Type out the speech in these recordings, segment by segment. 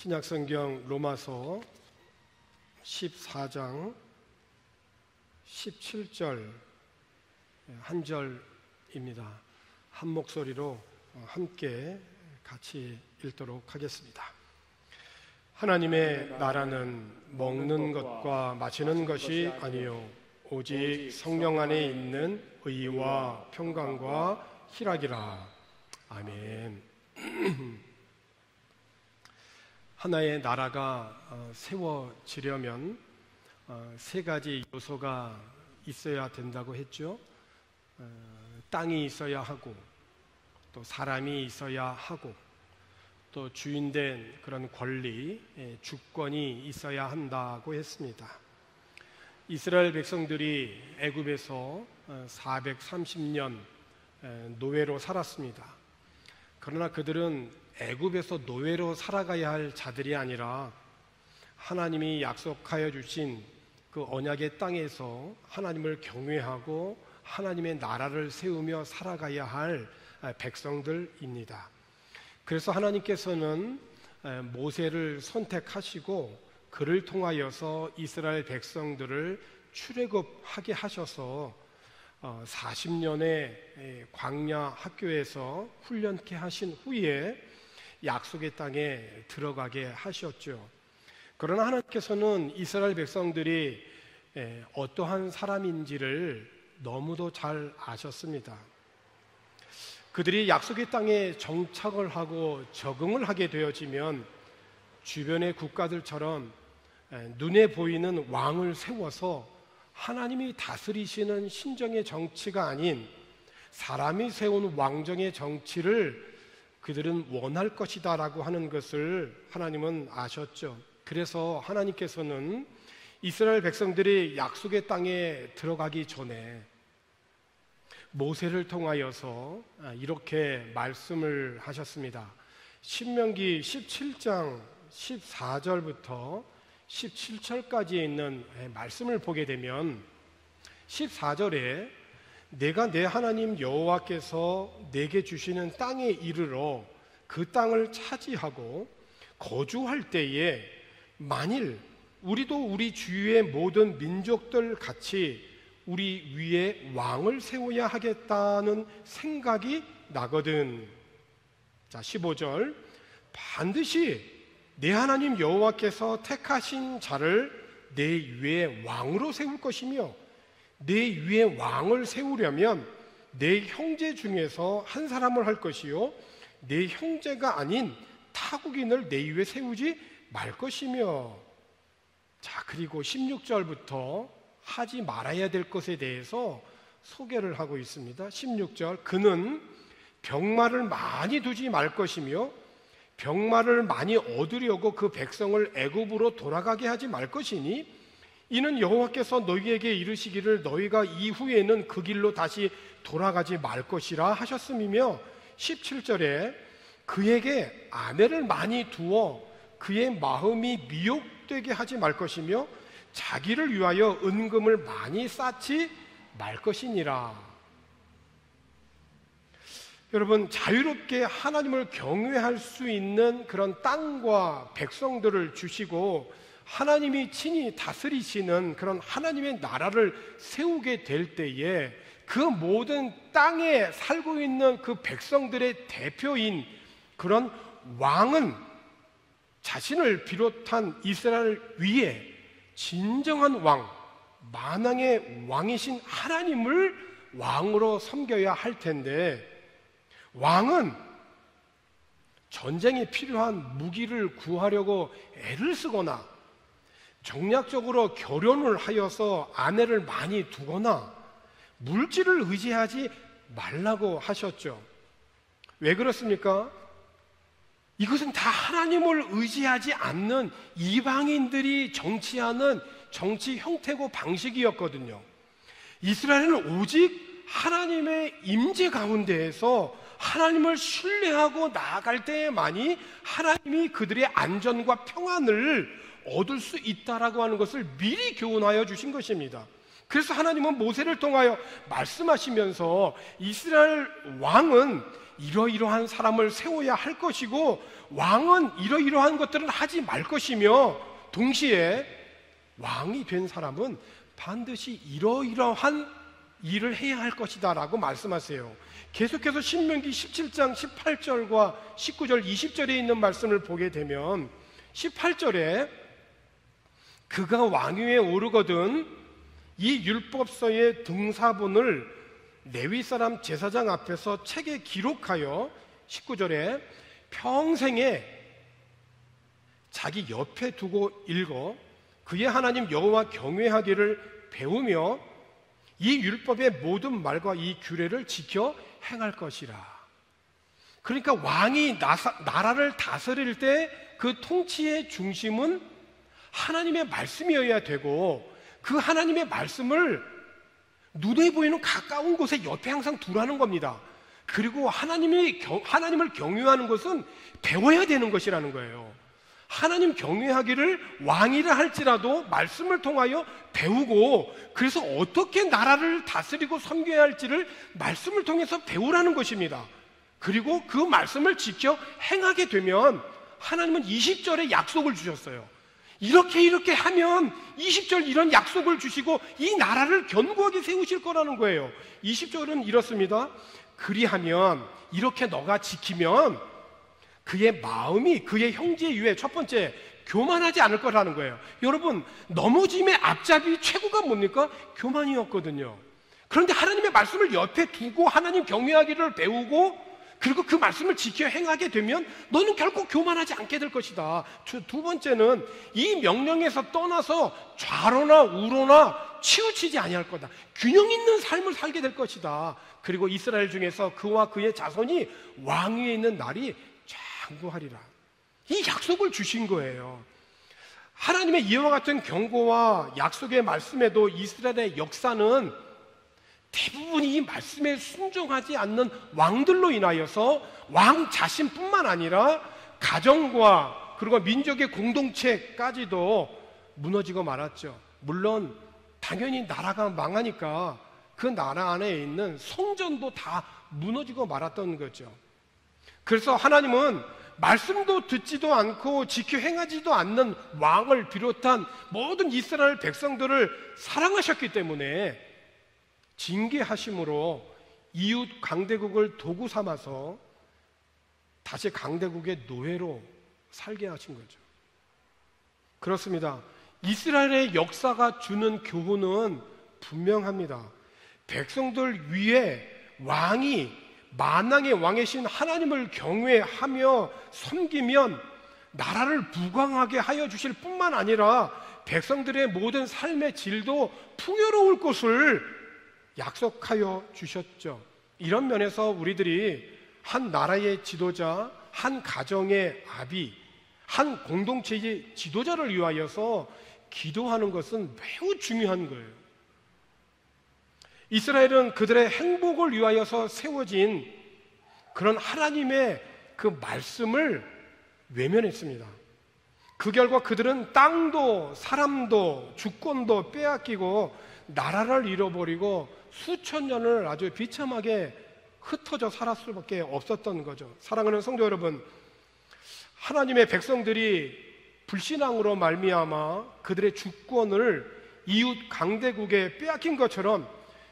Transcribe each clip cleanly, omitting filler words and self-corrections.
신약성경 로마서 14장 17절 한 절입니다. 한 목소리로 함께 같이 읽도록 하겠습니다. 하나님의 나라는 먹는 것과 마시는 것이 아니요 오직 성령 안에 있는 의와 평강과 희락이라. 아멘. 하나의 나라가 세워지려면 세 가지 요소가 있어야 된다고 했죠. 땅이 있어야 하고, 또 사람이 있어야 하고, 또 주인된 그런 권리, 주권이 있어야 한다고 했습니다. 이스라엘 백성들이 애굽에서 430년 노예로 살았습니다. 그러나 그들은 애굽에서 노예로 살아가야 할 자들이 아니라 하나님이 약속하여 주신 그 언약의 땅에서 하나님을 경외하고 하나님의 나라를 세우며 살아가야 할 백성들입니다. 그래서 하나님께서는 모세를 선택하시고 그를 통하여서 이스라엘 백성들을 출애굽하게 하셔서 40년의 광야 학교에서 훈련케 하신 후에 약속의 땅에 들어가게 하셨죠. 그러나 하나님께서는 이스라엘 백성들이 어떠한 사람인지를 너무도 잘 아셨습니다. 그들이 약속의 땅에 정착을 하고 적응을 하게 되어지면 주변의 국가들처럼 눈에 보이는 왕을 세워서 하나님이 다스리시는 신정의 정치가 아닌 사람이 세운 왕정의 정치를 그들은 원할 것이다 라고 하는 것을 하나님은 아셨죠. 그래서 하나님께서는 이스라엘 백성들이 약속의 땅에 들어가기 전에 모세를 통하여서 이렇게 말씀을 하셨습니다. 신명기 17장 14절부터 17절까지에 있는 말씀을 보게 되면 14절에 내가 내 하나님 여호와께서 내게 주시는 땅에 이르러 그 땅을 차지하고 거주할 때에 만일 우리도 우리 주위의 모든 민족들 같이 우리 위에 왕을 세워야 하겠다는 생각이 나거든. 자, 15절 반드시 내 하나님 여호와께서 택하신 자를 내 위에 왕으로 세울 것이며 내 위에 왕을 세우려면 내 형제 중에서 한 사람을 할 것이요 내 형제가 아닌 타국인을 내 위에 세우지 말 것이며. 자, 그리고 16절부터 하지 말아야 될 것에 대해서 소개를 하고 있습니다. 16절 그는 병마를 많이 두지 말 것이며 병마를 많이 얻으려고 그 백성을 애굽으로 돌아가게 하지 말 것이니 이는 여호와께서 너희에게 이르시기를 너희가 이후에는 그 길로 다시 돌아가지 말 것이라 하셨음이며 17절에 그에게 아내를 많이 두어 그의 마음이 미혹되게 하지 말 것이며 자기를 위하여 은금을 많이 쌓지 말 것이니라. 여러분, 자유롭게 하나님을 경외할 수 있는 그런 땅과 백성들을 주시고 하나님이 친히 다스리시는 그런 하나님의 나라를 세우게 될 때에 그 모든 땅에 살고 있는 그 백성들의 대표인 그런 왕은 자신을 비롯한 이스라엘 위에 진정한 왕, 만왕의 왕이신 하나님을 왕으로 섬겨야 할 텐데 왕은 전쟁에 필요한 무기를 구하려고 애를 쓰거나 정략적으로 결혼을 하여서 아내를 많이 두거나 물질을 의지하지 말라고 하셨죠. 왜 그렇습니까? 이것은 다 하나님을 의지하지 않는 이방인들이 정치하는 정치 형태고 방식이었거든요. 이스라엘은 오직 하나님의 임재 가운데에서 하나님을 신뢰하고 나아갈 때에만이 하나님이 그들의 안전과 평안을 얻을 수 있다라고 하는 것을 미리 교훈하여 주신 것입니다. 그래서 하나님은 모세를 통하여 말씀하시면서 이스라엘 왕은 이러이러한 사람을 세워야 할 것이고 왕은 이러이러한 것들을 하지 말 것이며, 동시에 왕이 된 사람은 반드시 이러이러한 일을 해야 할 것이다 라고 말씀하세요. 계속해서 신명기 17장 18절과 19절 20절에 있는 말씀을 보게 되면 18절에 그가 왕위에 오르거든 이 율법서의 등사본을 레위 사람 제사장 앞에서 책에 기록하여 19절에 평생에 자기 옆에 두고 읽어 그의 하나님 여호와 경외하기를 배우며 이 율법의 모든 말과 이 규례를 지켜 행할 것이라. 그러니까 왕이 나라를 다스릴 때 그 통치의 중심은 하나님의 말씀이어야 되고, 그 하나님의 말씀을 눈에 보이는 가까운 곳에 옆에 항상 두라는 겁니다. 그리고 하나님을 경외하는 것은 배워야 되는 것이라는 거예요. 하나님 경외하기를 왕이라 할지라도 말씀을 통하여 배우고, 그래서 어떻게 나라를 다스리고 섬겨야 할지를 말씀을 통해서 배우라는 것입니다. 그리고 그 말씀을 지켜 행하게 되면 하나님은 20절에 약속을 주셨어요. 이렇게 하면 20절 이런 약속을 주시고 이 나라를 견고하게 세우실 거라는 거예요. 20절은 이렇습니다. 그리하면, 이렇게 너가 지키면 그의 마음이 그의 형제의 위에, 첫 번째, 교만하지 않을 거라는 거예요. 여러분, 넘어짐의 앞잡이 최고가 뭡니까? 교만이었거든요. 그런데 하나님의 말씀을 옆에 두고 하나님 경외하기를 배우고, 그리고 그 말씀을 지켜 행하게 되면 너는 결코 교만하지 않게 될 것이다. 두 번째는 이 명령에서 떠나서 좌로나 우로나 치우치지 아니할 거다. 균형 있는 삶을 살게 될 것이다. 그리고 이스라엘 중에서 그와 그의 자손이 왕위에 있는 날이 장구하리라. 이 약속을 주신 거예요. 하나님의 이와 같은 경고와 약속의 말씀에도 이스라엘의 역사는 대부분 이 말씀에 순종하지 않는 왕들로 인하여서 왕 자신뿐만 아니라 가정과 그리고 민족의 공동체까지도 무너지고 말았죠. 물론 당연히 나라가 망하니까 그 나라 안에 있는 성전도 다 무너지고 말았던 거죠. 그래서 하나님은 말씀도 듣지도 않고 지켜 행하지도 않는 왕을 비롯한 모든 이스라엘 백성들을 사랑하셨기 때문에 징계하심으로 이웃 강대국을 도구 삼아서 다시 강대국의 노예로 살게 하신 거죠. 그렇습니다. 이스라엘의 역사가 주는 교훈은 분명합니다. 백성들 위에 왕이 만왕의 왕이신 하나님을 경외하며 섬기면 나라를 부강하게 하여 주실 뿐만 아니라 백성들의 모든 삶의 질도 풍요로울 것을 약속하여 주셨죠. 이런 면에서 우리들이 한 나라의 지도자, 한 가정의 아비, 한 공동체의 지도자를 위하여서 기도하는 것은 매우 중요한 거예요. 이스라엘은 그들의 행복을 위하여서 세워진 그런 하나님의 그 말씀을 외면했습니다. 그 결과 그들은 땅도 사람도 주권도 빼앗기고 나라를 잃어버리고 수천 년을 아주 비참하게 흩어져 살았을 수밖에 없었던 거죠. 사랑하는 성도 여러분, 하나님의 백성들이 불신앙으로 말미암아 그들의 주권을 이웃 강대국에 빼앗긴 것처럼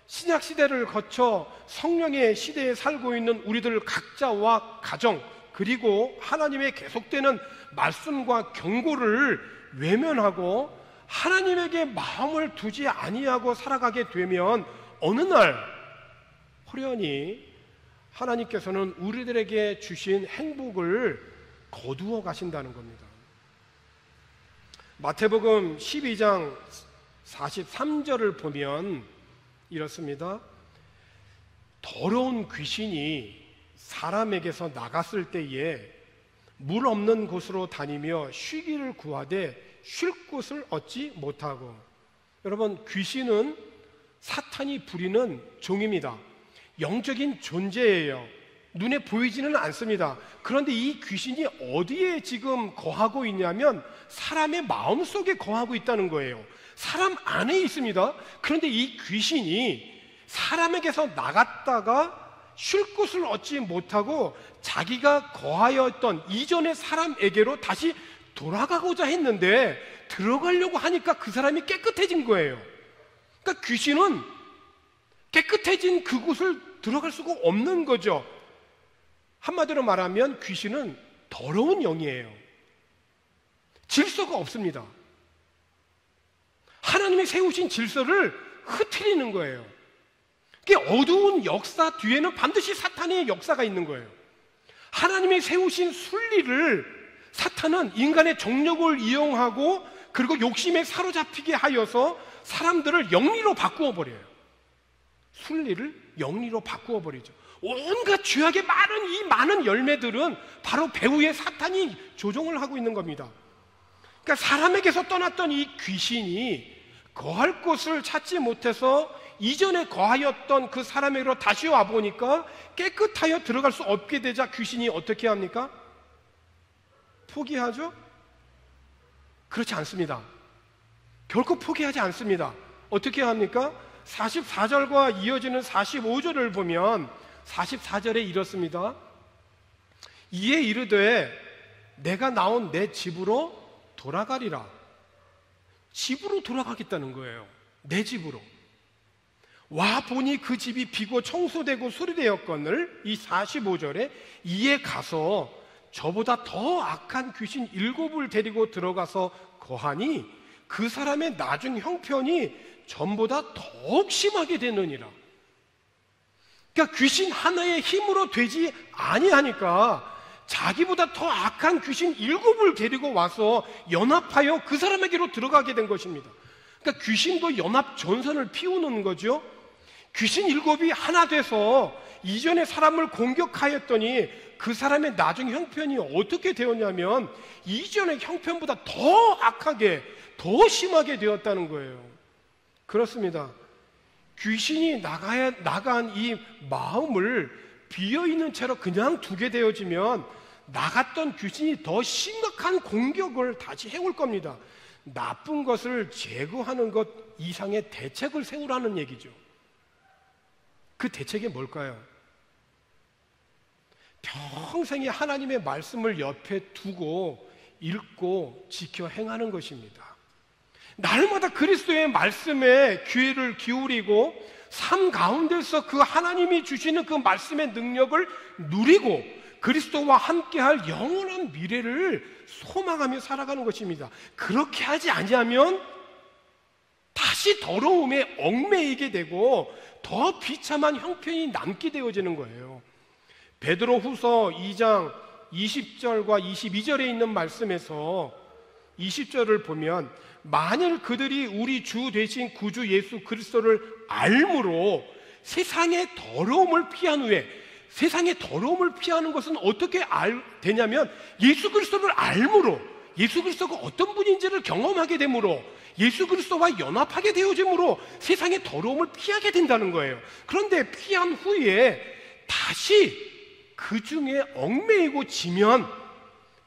신약 시대를 거쳐 성령의 시대에 살고 있는 우리들 각자와 가정, 그리고 하나님의 계속되는 말씀과 경고를 외면하고 하나님에게 마음을 두지 아니하고 살아가게 되면 어느 날 호련히 하나님께서는 우리들에게 주신 행복을 거두어 가신다는 겁니다. 마태복음 12장 43절을 보면 이렇습니다. 더러운 귀신이 사람에게서 나갔을 때에 물 없는 곳으로 다니며 쉬기를 구하되 쉴 곳을 얻지 못하고. 여러분, 귀신은 사탄이 부리는 종입니다. 영적인 존재예요. 눈에 보이지는 않습니다. 그런데 이 귀신이 어디에 지금 거하고 있냐면 사람의 마음속에 거하고 있다는 거예요. 사람 안에 있습니다. 그런데 이 귀신이 사람에게서 나갔다가 쉴 곳을 얻지 못하고 자기가 거하였던 이전의 사람에게로 다시 돌아가고자 했는데 들어가려고 하니까 그 사람이 깨끗해진 거예요. 그러니까 귀신은 깨끗해진 그곳을 들어갈 수가 없는 거죠. 한마디로 말하면 귀신은 더러운 영이에요. 질서가 없습니다. 하나님이 세우신 질서를 흐트리는 거예요. 그 어두운 역사 뒤에는 반드시 사탄의 역사가 있는 거예요. 하나님이 세우신 순리를 사탄은 인간의 정욕을 이용하고 그리고 욕심에 사로잡히게 하여서 사람들을 영리로 바꾸어 버려요. 순리를 영리로 바꾸어 버리죠. 온갖 죄악의 이 많은 열매들은 바로 배후에 사탄이 조종을 하고 있는 겁니다. 그러니까 사람에게서 떠났던 이 귀신이 거할 곳을 찾지 못해서 이전에 거하였던 그 사람에게로 다시 와보니까 깨끗하여 들어갈 수 없게 되자 귀신이 어떻게 합니까? 포기하죠? 그렇지 않습니다. 결코 포기하지 않습니다. 어떻게 합니까? 44절과 이어지는 45절을 보면 44절에 이렇습니다. 이에 이르되 내가 나온 내 집으로 돌아가리라. 집으로 돌아가겠다는 거예요. 내 집으로. 와 보니 그 집이 비고 청소되고 수리되었거늘 이 45절에 이에 가서 저보다 더 악한 귀신 7을 데리고 들어가서 거하니 그 사람의 나중 형편이 전보다 더욱 심하게 되느니라. 그러니까 귀신 하나의 힘으로 되지 아니하니까 자기보다 더 악한 귀신 7을 데리고 와서 연합하여 그 사람에게로 들어가게 된 것입니다. 그러니까 귀신도 연합 전선을 피우는 거죠. 귀신 7이 하나 돼서 이전에 사람을 공격하였더니 그 사람의 나중 형편이 어떻게 되었냐면 이전의 형편보다 더 악하게 더 심하게 되었다는 거예요. 그렇습니다. 귀신이 나간 이 마음을 비어있는 채로 그냥 두게 되어지면 나갔던 귀신이 더 심각한 공격을 다시 해올 겁니다. 나쁜 것을 제거하는 것 이상의 대책을 세우라는 얘기죠. 그 대책이 뭘까요? 평생에 하나님의 말씀을 옆에 두고 읽고 지켜 행하는 것입니다. 날마다 그리스도의 말씀에 귀를 기울이고 삶 가운데서 그 하나님이 주시는 그 말씀의 능력을 누리고 그리스도와 함께할 영원한 미래를 소망하며 살아가는 것입니다. 그렇게 하지 아니하면 다시 더러움에 얽매이게 되고 더 비참한 형편이 남게 되어지는 거예요. 베드로후서 2장 20절과 22절에 있는 말씀에서 20절을 보면 만일 그들이 우리 주 되신 구주 예수 그리스도를 알므로 세상의 더러움을 피한 후에, 세상의 더러움을 피하는 것은 어떻게 되냐면 예수 그리스도를 알므로, 예수 그리스도가 어떤 분인지를 경험하게 되므로, 예수 그리스도와 연합하게 되어짐으로 세상의 더러움을 피하게 된다는 거예요. 그런데 피한 후에 다시 그 중에 얽매이고 지면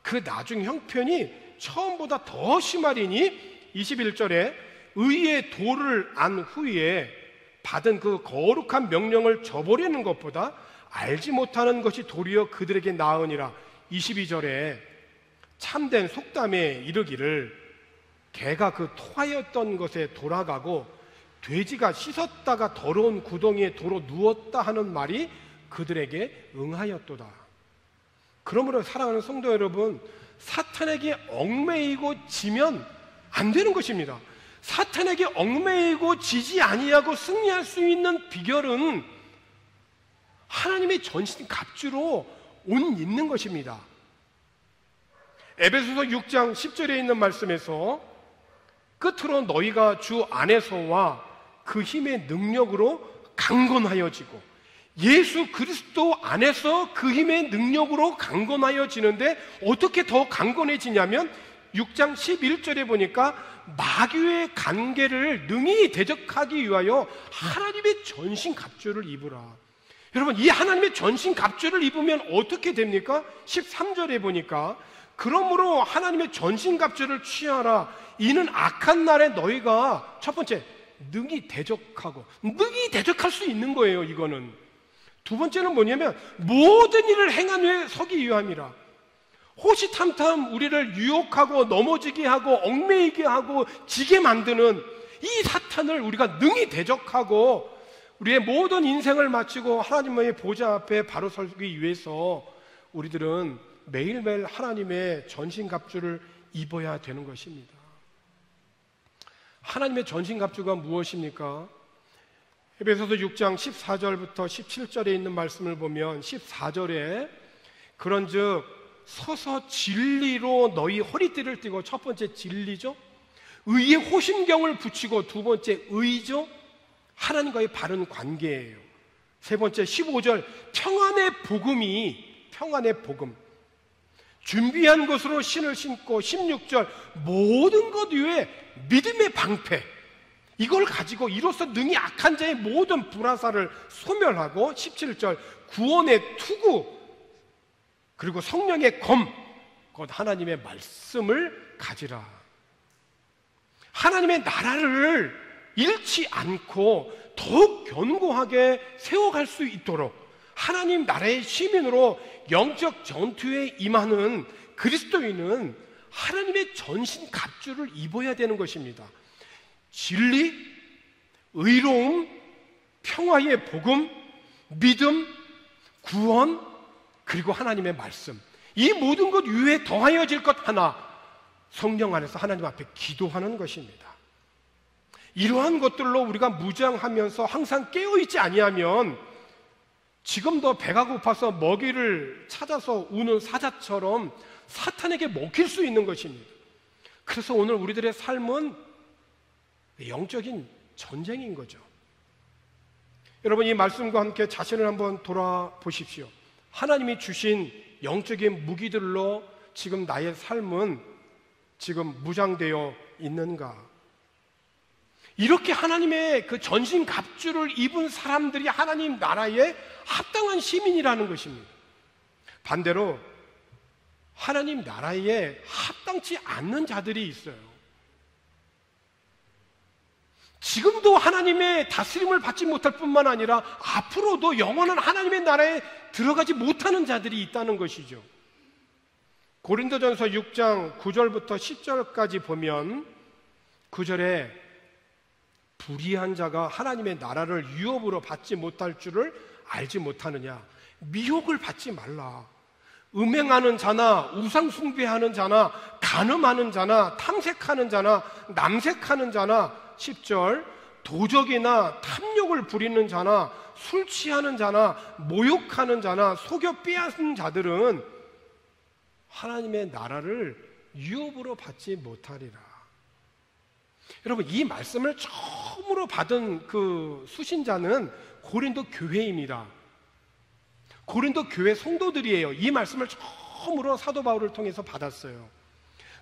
그 나중 형편이 처음보다 더 심하리니 21절에 의의 도를 안 후에 받은 그 거룩한 명령을 저버리는 것보다 알지 못하는 것이 도리어 그들에게 나으니라. 22절에 참된 속담에 이르기를 개가 그 토하였던 것에 돌아가고 돼지가 씻었다가 더러운 구덩이에 도로 누웠다 하는 말이 그들에게 응하였도다. 그러므로 사랑하는 성도 여러분, 사탄에게 얽매이고 지면 안 되는 것입니다. 사탄에게 얽매이고 지지 아니하고 승리할 수 있는 비결은 하나님의 전신 갑주로 옷 입는 것입니다. 에베소서 6장 10절에 있는 말씀에서 끝으로 너희가 주 안에서와 그 힘의 능력으로 강건하여지고, 예수 그리스도 안에서 그 힘의 능력으로 강건하여지는데 어떻게 더 강건해지냐면 6장 11절에 보니까 마귀의 관계를 능히 대적하기 위하여 하나님의 전신 갑주를 입으라. 여러분, 이 하나님의 전신 갑주를 입으면 어떻게 됩니까? 13절에 보니까 그러므로 하나님의 전신 갑주를 취하라. 이는 악한 날에 너희가 첫 번째 능히 대적하고, 능히 대적할 수 있는 거예요. 이거는 두 번째는 뭐냐면 모든 일을 행한 후에 서기 위함이라. 호시탐탐 우리를 유혹하고 넘어지게 하고 얽매이게 하고 지게 만드는 이 사탄을 우리가 능히 대적하고 우리의 모든 인생을 마치고 하나님의 보좌 앞에 바로 서기 위해서 우리들은 매일매일 하나님의 전신갑주를 입어야 되는 것입니다. 하나님의 전신갑주가 무엇입니까? 에베소서 6장 14절부터 17절에 있는 말씀을 보면 14절에 그런즉 서서 진리로 너희 허리띠를 띠고, 첫 번째 진리죠. 의의 호심경을 붙이고, 두 번째 의죠. 하나님과의 바른 관계예요. 세 번째 15절 평안의 복음 준비한 것으로 신을 신고, 16절 모든 것 위에 믿음의 방패, 이걸 가지고 이로써 능히 악한 자의 모든 불화살을 소멸하고, 17절 구원의 투구, 그리고 성령의 검, 곧 하나님의 말씀을 가지라. 하나님의 나라를 잃지 않고 더욱 견고하게 세워갈 수 있도록 하나님 나라의 시민으로 영적 전투에 임하는 그리스도인은 하나님의 전신 갑주를 입어야 되는 것입니다. 진리, 의로움, 평화의 복음, 믿음, 구원, 그리고 하나님의 말씀, 이 모든 것 위에 더하여질 것 하나, 성령 안에서 하나님 앞에 기도하는 것입니다. 이러한 것들로 우리가 무장하면서 항상 깨어있지 아니하면 지금도 배가 고파서 먹이를 찾아서 우는 사자처럼 사탄에게 먹힐 수 있는 것입니다. 그래서 오늘 우리들의 삶은 영적인 전쟁인 거죠. 여러분, 이 말씀과 함께 자신을 한번 돌아보십시오. 하나님이 주신 영적인 무기들로 지금 나의 삶은 지금 무장되어 있는가? 이렇게 하나님의 그 전신 갑주를 입은 사람들이 하나님 나라의 합당한 시민이라는 것입니다. 반대로 하나님 나라에 합당치 않는 자들이 있어요. 지금도 하나님의 다스림을 받지 못할 뿐만 아니라 앞으로도 영원한 하나님의 나라에 들어가지 못하는 자들이 있다는 것이죠. 고린도전서 6장 9절부터 10절까지 보면 9절에 불의한 자가 하나님의 나라를 유업으로 받지 못할 줄을 알지 못하느냐, 미혹을 받지 말라. 음행하는 자나 우상 숭배하는 자나 간음하는 자나 탐색하는 자나 남색하는 자나, 10절 도적이나 탐욕을 부리는 자나 술 취하는 자나 모욕하는 자나 속여 빼앗은 자들은 하나님의 나라를 유업으로 받지 못하리라. 여러분, 이 말씀을 처음으로 받은 그 수신자는 고린도 교회입니다. 고린도 교회 성도들이에요. 이 말씀을 처음으로 사도 바울을 통해서 받았어요.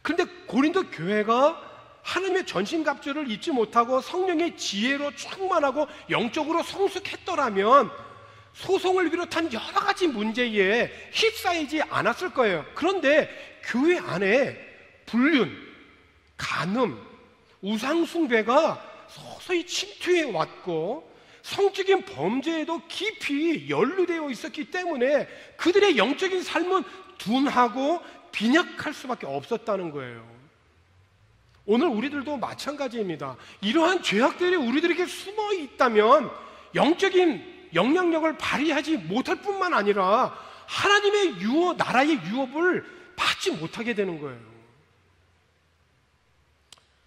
그런데 고린도 교회가 하나님의 전신갑주를 입지 못하고 성령의 지혜로 충만하고 영적으로 성숙했더라면 소송을 비롯한 여러 가지 문제에 휩싸이지 않았을 거예요. 그런데 교회 안에 불륜, 간음, 우상숭배가 서서히 침투해 왔고 성적인 범죄에도 깊이 연루되어 있었기 때문에 그들의 영적인 삶은 둔하고 빈약할 수밖에 없었다는 거예요. 오늘 우리들도 마찬가지입니다. 이러한 죄악들이 우리들에게 숨어 있다면 영적인 영향력을 발휘하지 못할 뿐만 아니라 하나님의 유업, 나라의 유업을 받지 못하게 되는 거예요.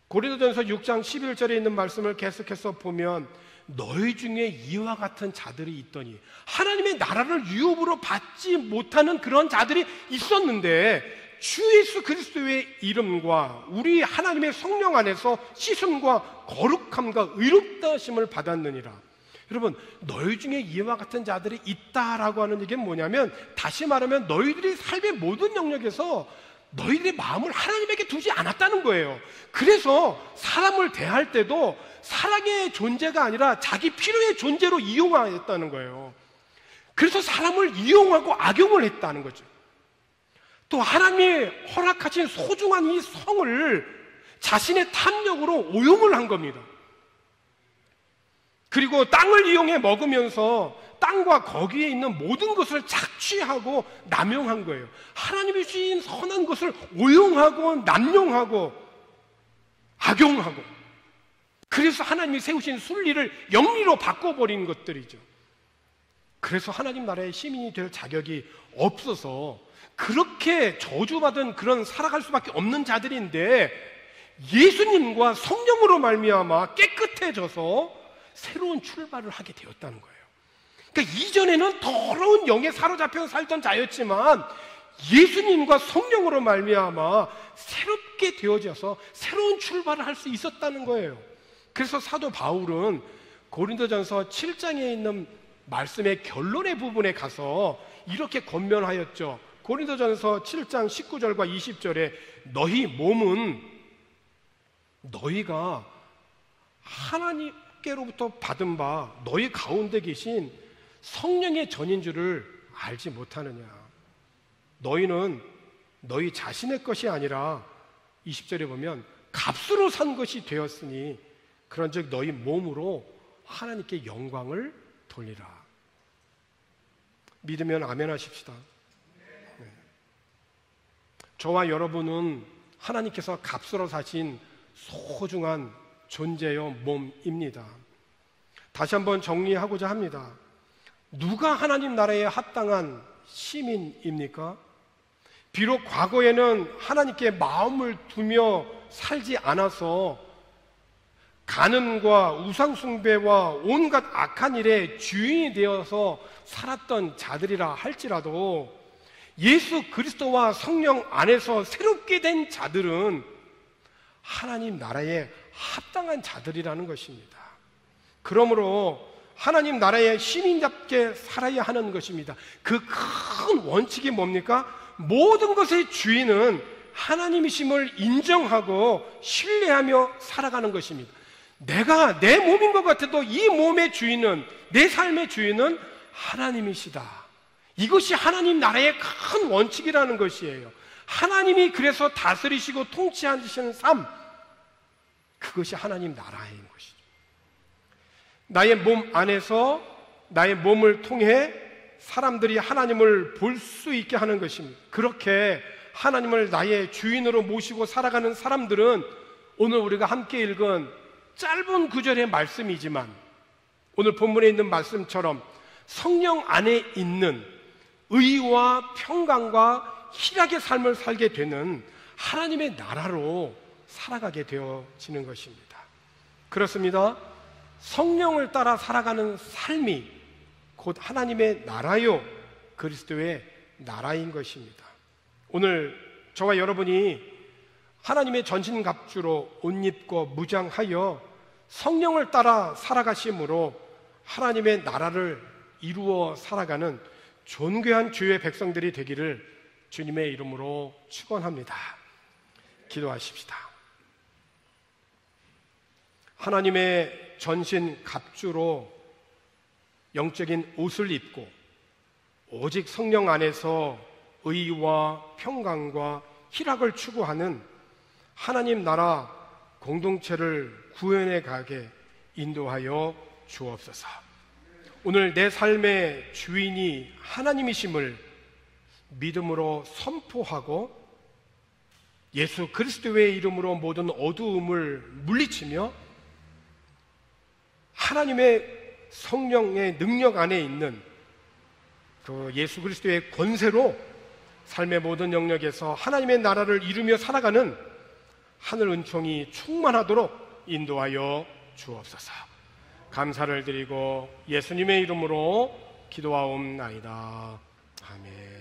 고린도전서 6장 11절에 있는 말씀을 계속해서 보면 너희 중에 이와 같은 자들이 있더니, 하나님의 나라를 유업으로 받지 못하는 그런 자들이 있었는데 주 예수 그리스도의 이름과 우리 하나님의 성령 안에서 씻음과 거룩함과 의롭다 하심을 받았느니라. 여러분, 너희 중에 이와 같은 자들이 있다라고 하는 얘기는 뭐냐면, 다시 말하면 너희들이 삶의 모든 영역에서 너희들의 마음을 하나님에게 두지 않았다는 거예요. 그래서 사람을 대할 때도 사랑의 존재가 아니라 자기 필요의 존재로 이용하였다는 거예요. 그래서 사람을 이용하고 악용을 했다는 거죠. 또 하나님이 허락하신 소중한 이 성을 자신의 탐욕으로 오용을 한 겁니다. 그리고 땅을 이용해 먹으면서 땅과 거기에 있는 모든 것을 착취하고 남용한 거예요. 하나님이 주신 선한 것을 오용하고 남용하고 악용하고, 그래서 하나님이 세우신 순리를 영리로 바꿔버린 것들이죠. 그래서 하나님 나라의 시민이 될 자격이 없어서 그렇게 저주받은 그런 살아갈 수밖에 없는 자들인데, 예수님과 성령으로 말미암아 깨끗해져서 새로운 출발을 하게 되었다는 거예요. 그러니까 이전에는 더러운 영에 사로잡혀 살던 자였지만 예수님과 성령으로 말미암아 새롭게 되어져서 새로운 출발을 할 수 있었다는 거예요. 그래서 사도 바울은 고린도전서 7장에 있는 말씀의 결론의 부분에 가서 이렇게 권면하였죠. 고린도전서 7장 19절과 20절에 너희 몸은 너희가 하나님께로부터 받은 바 너희 가운데 계신 성령의 전인 줄을 알지 못하느냐. 너희는 너희 자신의 것이 아니라 20절에 보면 값으로 산 것이 되었으니 그런즉 너희 몸으로 하나님께 영광을 돌리라. 믿으면 아멘 하십시다. 네. 저와 여러분은 하나님께서 값으로 사신 소중한 존재요 몸입니다. 다시 한번 정리하고자 합니다. 누가 하나님 나라에 합당한 시민입니까? 비록 과거에는 하나님께 마음을 두며 살지 않아서 간음과 우상숭배와 온갖 악한 일의 주인이 되어서 살았던 자들이라 할지라도 예수 그리스도와 성령 안에서 새롭게 된 자들은 하나님 나라에 합당한 자들이라는 것입니다. 그러므로 하나님 나라의 시민답게 살아야 하는 것입니다. 그 큰 원칙이 뭡니까? 모든 것의 주인은 하나님이심을 인정하고 신뢰하며 살아가는 것입니다. 내가 내 몸인 것 같아도 이 몸의 주인은, 내 삶의 주인은 하나님이시다. 이것이 하나님 나라의 큰 원칙이라는 것이에요. 하나님이 그래서 다스리시고 통치하시는 삶, 그것이 하나님 나라인 것이죠. 나의 몸 안에서 나의 몸을 통해 사람들이 하나님을 볼 수 있게 하는 것입니다. 그렇게 하나님을 나의 주인으로 모시고 살아가는 사람들은 오늘 우리가 함께 읽은 짧은 구절의 말씀이지만 오늘 본문에 있는 말씀처럼 성령 안에 있는 의와 평강과 희락의 삶을 살게 되는 하나님의 나라로 살아가게 되어지는 것입니다. 그렇습니다. 성령을 따라 살아가는 삶이 곧 하나님의 나라요 그리스도의 나라인 것입니다. 오늘 저와 여러분이 하나님의 전신갑주로 옷 입고 무장하여 성령을 따라 살아가심으로 하나님의 나라를 이루어 살아가는 존귀한 주의 백성들이 되기를 주님의 이름으로 축원합니다. 기도하십시다. 하나님의 전신갑주로 영적인 옷을 입고 오직 성령 안에서 의와 평강과 희락을 추구하는 하나님 나라 공동체를 구현해 가게 인도하여 주옵소서. 오늘 내 삶의 주인이 하나님이심을 믿음으로 선포하고 예수 그리스도의 이름으로 모든 어두움을 물리치며 하나님의 성령의 능력 안에 있는 그 예수 그리스도의 권세로 삶의 모든 영역에서 하나님의 나라를 이루며 살아가는 하늘 은총이 충만하도록 인도하여 주옵소서. 감사를 드리고 예수님의 이름으로 기도하옵나이다. 아멘.